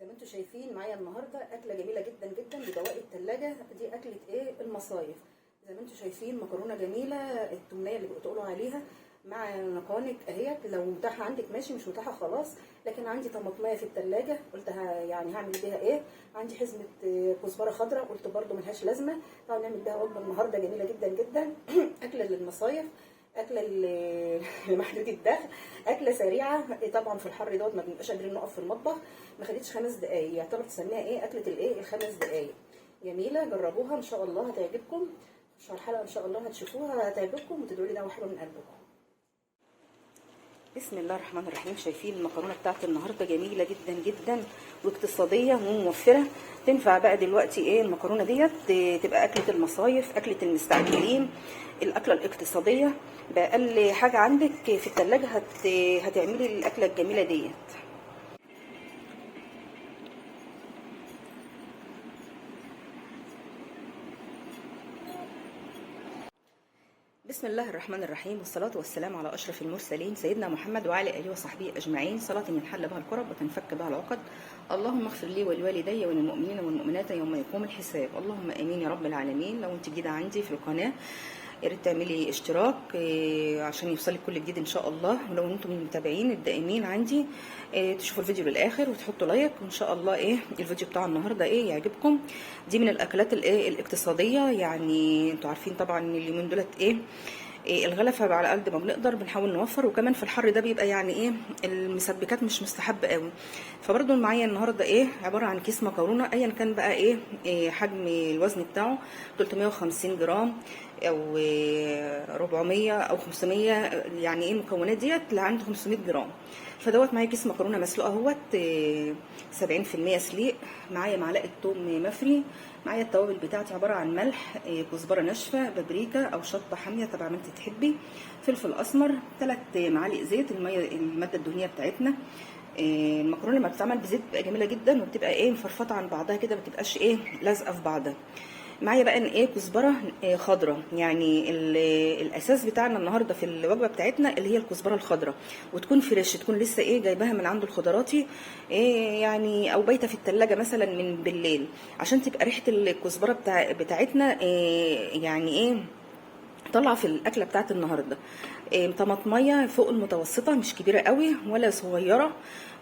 زي ما انتم شايفين معايا النهارده اكله جميله جدا جدا ببواقي الثلاجه. دي اكله ايه؟ المصايف. زي ما انتم شايفين مكرونه جميله، التوميه اللي بتقولوا عليها مع نقانق اهيت. لو متاحه عندك ماشي، مش متاحه خلاص. لكن عندي طماطميه في الثلاجه قلت يعني هعمل بيها ايه. عندي حزمه كزبره خضراء قلت برده ملهاش لازمه. تعالوا نعمل بيها وجبه النهارده جميله جدا جدا. اكله للمصايف، اكله لمحدود الدخل، اكله سريعه. طبعا في الحر دوت ما بنبقاش قادرين نقف في المطبخ. ما خدتش 5 دقايق، يعتبر تسميها ايه؟ اكله الايه؟ الخمس دقايق. جميله، جربوها ان شاء الله هتعجبكم. مش الحلقه ان شاء الله هتشوفوها هتعجبكم وتدعوا لي دعوه حلوه من قلبكم. بسم الله الرحمن الرحيم. شايفين المكرونه بتاعت النهارده جميله جدا جدا واقتصاديه وموفره. تنفع بقى دلوقتي ايه المكرونه ديت؟ تبقى اكله المصايف، اكله المستعجلين، الاكله الاقتصاديه. باقل حاجه عندك في الثلاجه هتعملي الاكله الجميله ديت. بسم الله الرحمن الرحيم، والصلاة والسلام على أشرف المرسلين سيدنا محمد وعلى آله وصحبه أجمعين. صلاة ينحل بها الكرب وتنفك بها العقد. اللهم اغفر لي ولوالدي وللمؤمنين والمؤمنات يوم يقوم الحساب. اللهم آمين يا رب العالمين. لو أنت جديدة عندي في القناة يا ريت تعملي اشتراك عشان يوصلك كل جديد ان شاء الله. ولو انتم من المتابعين الدائمين عندي تشوفوا الفيديو للاخر وتحطوا لايك، وان شاء الله الفيديو بتاع النهارده يعجبكم. دي من الاكلات الاقتصاديه. يعني انتوا عارفين طبعا ان اليومين دولت الغلا، فعلى قد ما بنقدر بنحاول نوفر. وكمان في الحر ده بيبقى يعني المسبكات مش مستحب قوي. فبرضو معايا النهارده عباره عن كيس مكرونه ايا كان بقى حجم الوزن بتاعه 350 جرام او 400 او 500. يعني المكونات ديت لعند 500 جرام. فدوت معايا كيس مكرونه مسلوقه اهوت 70% سليق. معايا معلقه توم مفري. معايا التوابل بتاعتي عباره عن ملح، كزبره ناشفه، بابريكا او شطه حاميه طبعا ما انت تحبي، فلفل اسمر، 3 معالق زيت. الماده الدهنيه بتاعتنا المكرونه لما بتتعمل بزيت بتبقى جميله جدا وبتبقى مفرفطه عن بعضها كده، ما بتبقاش لازقه في بعضها. معايا بقى كزبره خضراء. يعني الاساس بتاعنا النهارده في الوجبه بتاعتنا اللي هي الكزبره الخضراء، وتكون فريش، تكون لسه جايباها من عند الخضراتي يعني، او بايته في التلاجة مثلا من بالليل، عشان تبقى ريحه الكزبره بتاعتنا يعني طالعه في الاكله بتاعت النهارده. طماطميه فوق المتوسطه، مش كبيره قوي ولا صغيره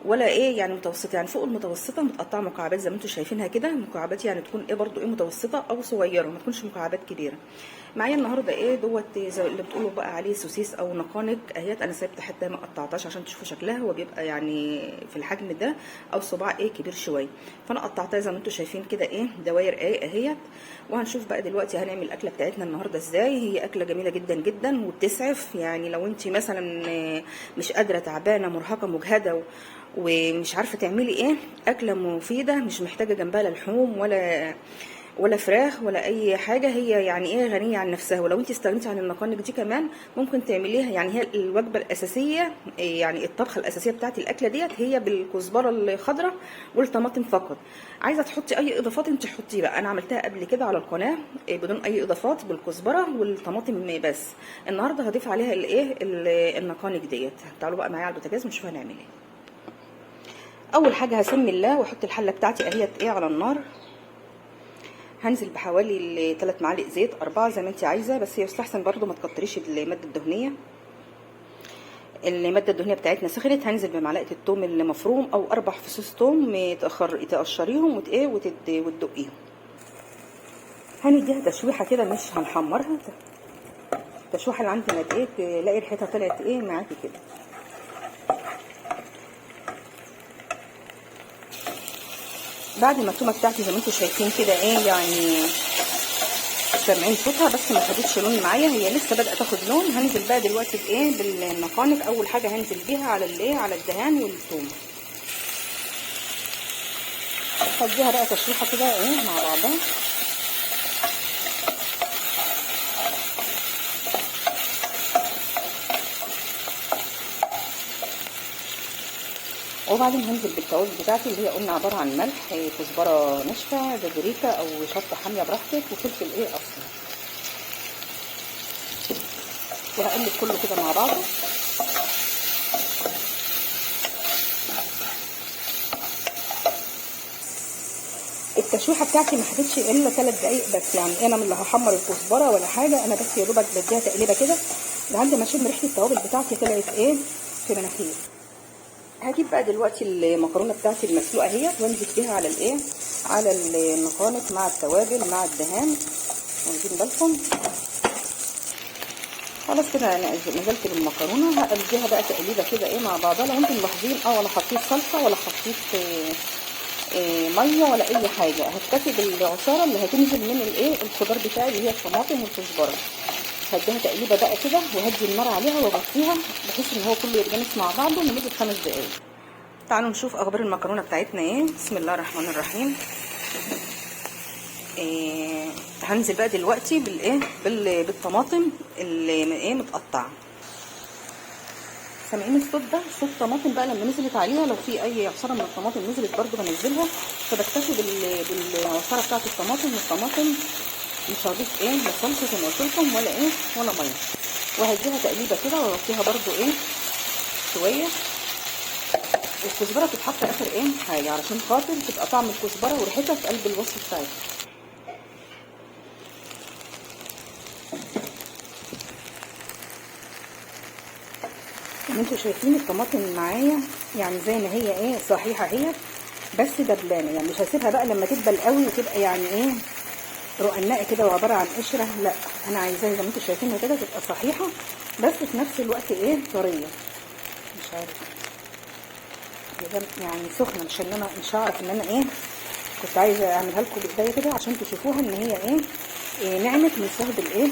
ولا يعني متوسطه، يعني فوق المتوسطه، متقطعه مكعبات زي ما انتم شايفينها كده. مكعبات يعني تكون برضو متوسطه او صغيره، ما تكونش مكعبات كبيره. معايا النهارده دوت زي اللي بتقولوا بقى عليه سوسيس او نقانق اهيت. انا سايبت حته ما قطعتهاش عشان تشوفوا شكلها. هو بيبقى يعني في الحجم ده او صباع كبير شويه، فانا قطعتها زي ما انتم شايفين كده دواير اهيت. وهنشوف بقى دلوقتي هنعمل الاكله بتاعتنا النهارده ازاي. هي اكله جميله جدا جدا وبتسعف. يعني لو انت مثلا مش قادره، تعبانه، مرهقه، مجهده ومش عارفه تعملي اكله مفيده، مش محتاجه جنبها لا لحوم ولا فراخ ولا اي حاجه. هي يعني غنيه عن نفسها. ولو انت استغنيتي عن النقانق دي كمان ممكن تعمليها. يعني هي الوجبه الاساسيه، يعني الطبخه الاساسيه بتاعت الاكله ديت هي بالكزبره الخضراء والطماطم فقط. عايزه تحطي اي اضافات انت حطيه بقى. انا عملتها قبل كده على القناه بدون اي اضافات، بالكزبره والطماطم بس. النهارده هضيف عليها النقانق ديت. تعالوا بقى معايا على البوتاجاز ونشوف هنعمل ايه. اول حاجه هسمي الله واحط الحله بتاعتي اهيت على النار. هنزل بحوالي 3 معالق زيت، 4 زي ما انت عايزه، بس هي يستحسن برضو ما تكتريش الماده الدهنيه. الماده الدهنيه بتاعتنا سخنت. هنزل بمعلقه الثوم المفروم او 4 فصوص ثوم تقشريهم وتدقيهم. هنديها تشويحه كده، مش هنحمرها. التشويحه اللي عندنا تلاقي ريحتها طلعت معاكي كده. بعد ما التومه بتاعتي زي ما انتم شايفين كده يعني سامعين صوتها، بس ما خدتش لون معايا، هي لسه بدأت تاخد لون. هنزل بقى دلوقتي بالنقانق. اول حاجه هنزل بيها على الدهان والثوم. هديها بقى تشويحه كده مع بعضها. وبعدين هنزل بالتوابل بتاعتي اللي هي قلنا عباره عن ملح، كزبره ناشفه، بابريكا او شطه حاميه براحتك، وفلفل اسمر. وهقلب كله كده مع بعضه. التشويحه بتاعتي ما خدتش الا 3 دقايق بس، يعني انا من اللي هحمر الكزبره ولا حاجه، انا بس يا دوبك بديها تقليبه كده لحد ما اشم ريحه التوابل بتاعتي طلعت ايه في مناخيري. هجيب بقى دلوقتي المكرونه بتاعتي المسلوقه اهيت وانزل بيها على الايه، على النقانق مع التوابل مع الدهان. واخدين بالكم؟ خلاص كده انا نزلت بالمكرونه، هقلبيها بقى تقليبه كده ايه مع بعضها. لو انتم ملاحظين ولا حطيت صلصه ولا حطيت ميه ولا اي حاجه، هكتفي بالعصاره اللي هتنزل من الايه الخضار بتاعي اللي هي الطماطم والكزبره. هديها تقليبه بقى كده وهدي النار عليها واغطيها بحيث ان هو كله يتجانس مع بعضه لمده 5 دقايق. تعالوا نشوف اخبار المكرونه بتاعتنا ايه. بسم الله الرحمن الرحيم. هنزل بقى دلوقتي بالايه بالطماطم اللي ايه متقطعه. سامعين الصوت ده؟ صوت طماطم بقى لما نزلت عليها، لو في اي عصاره من الطماطم نزلت برده بنزلها، فبكتفي بالعصاره بتاعه الطماطم. والطماطم مش هضيف ايه لا صلصه زي ما قلت لكم ولا ايه ولا ميه، وهديها تقليبه كده واغطيها برده ايه شويه. الكزبره بتتحط اخر ايه حاجه علشان خاطر تبقى طعم الكزبره وريحتها في قلب الوصفه بتاعتها. انتوا شايفين الطماطم معايا يعني زي ما هي ايه صحيحه هي، بس دبلانه، يعني مش هسيبها بقى لما تدبل قوي وتبقى يعني ايه رقناء كده وعباره عن قشره، لا انا عايزاها زي ما انتوا شايفين كده تبقى صحيحه بس في نفس الوقت ايه طريه. مش عارفه يعني سخنه، مش ان انا مش هعرف ان انا ايه كنت عايزه اعملها لكم بايديا كده عشان تشوفوها ان هي ايه نعمت من صهد الايه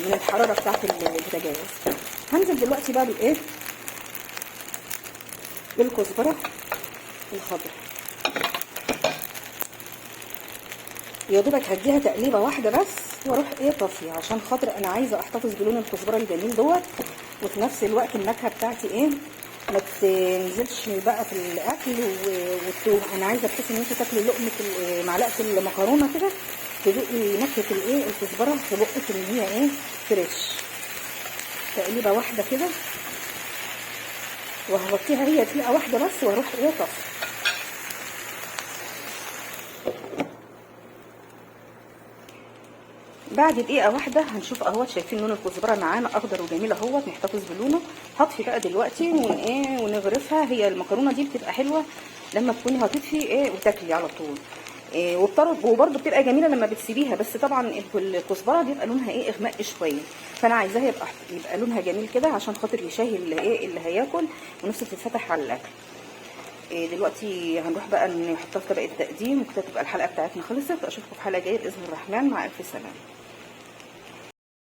من الحراره بتاعه البوتاجاز. هنزل دلوقتي بقى بالايه بالكزبره الخضراء، يا دوبك هديها تقليبه واحده بس واروح ايه طافيه عشان خاطر انا عايزه احتفظ بلون الكزبره الجميل دوت، وفي نفس الوقت النكهه بتاعتي ايه ما تنزلش بقى في الاكل. والثوم انا عايزه بحيث ان انتوا تاكلوا لقمه معلقه المكرونه كده تدوقي نكهه الايه الكزبره في بقك ان هي ايه فريش. تقليبه واحده كده وهغطيها هي دقيقه واحده بس واروح ايه طافيه. بعد دقيقه واحده هنشوف اهوت، شايفين لون الكزبره معانا اخضر وجميل اهوت، نحتفظ بلونه. هطفي بقى دلوقتي ونغرفها. هي المكرونه دي بتبقى حلوه لما تكوني هتطفي وتاكلي على طول. وبرده بتبقى جميله لما بتسيبيها، بس طبعا الكزبره بيبقى لونها اغماء شويه، فانا عايزاها يبقى لونها جميل كده عشان خاطر يشهي اللي هياكل ونفسه تتفتح على الاكل. دلوقتي هنروح بقى نحطها في طبق التقديم وكده تبقى الحلقه بتاعتنا خلصت. اشوفكم في حلقه جايه باذن الرحمن. مع الف سلامه.